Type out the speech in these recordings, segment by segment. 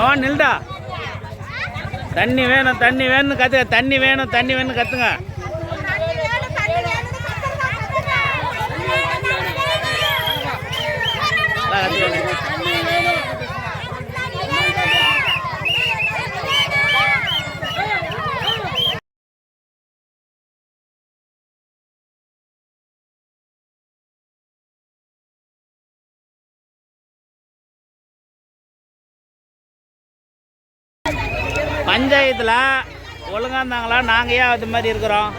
ஓ நில்டா. தண்ணி வேணும் தண்ணி வேணும்னு கத்துங்க. தண்ணி வேணும் தண்ணி வேணும்னு கத்துங்க. பஞ்சாயத்தில் ஒழுங்கா இருந்தாங்களா? நாங்கள் ஏன் அது மாதிரி இருக்கிறோம்?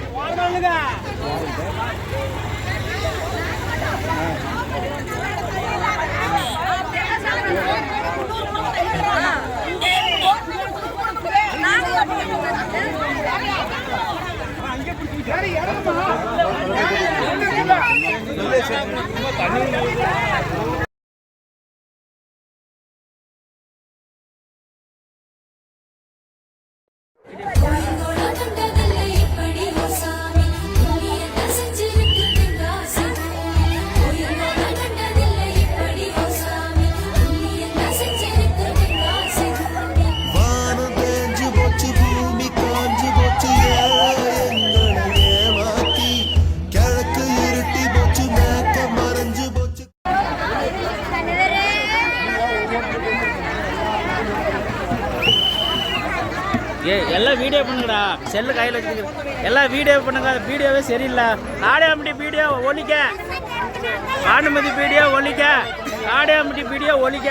எல்லாம் வீடியோ பண்ணுங்கடா. செல்லு கையில் வச்சுருக்கு. எல்லாம் வீடியோ பண்ணுங்க. வீடியோவே சரியில்லை. ஆடையாம்பட்டி வீடியோ ஒழிக்க. பானுமதி வீடியோ ஒழிக்க. ஆடையாம்பட்டி வீடியோ ஒழிக்க.